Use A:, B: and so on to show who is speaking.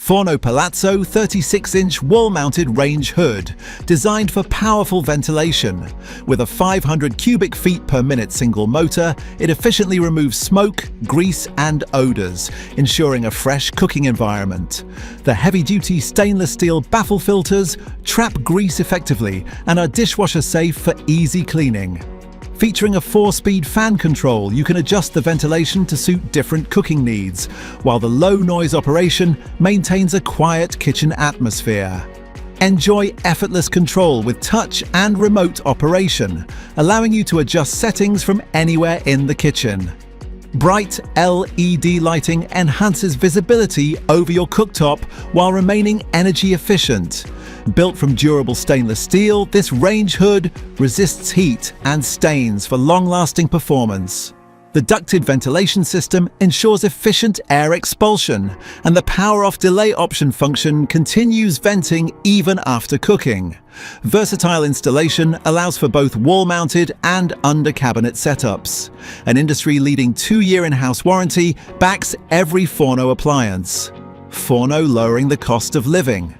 A: Forno Palazzo 36-inch wall-mounted range hood, designed for powerful ventilation. With a 500 cubic feet per minute single motor, it efficiently removes smoke, grease and odors, ensuring a fresh cooking environment. The heavy-duty stainless steel baffle filters trap grease effectively and are dishwasher-safe for easy cleaning. Featuring a 4-speed fan control, you can adjust the ventilation to suit different cooking needs, while the low-noise operation maintains a quiet kitchen atmosphere. Enjoy effortless control with touch and remote operation, allowing you to adjust settings from anywhere in the kitchen. Bright LED lighting enhances visibility over your cooktop while remaining energy efficient. Built from durable stainless steel, this range hood resists heat and stains for long-lasting performance. The ducted ventilation system ensures efficient air expulsion, and the power-off delay option function continues venting even after cooking. Versatile installation allows for both wall-mounted and under-cabinet setups. An industry-leading 2-year in-house warranty backs every Forno appliance. Forno, lowering the cost of living.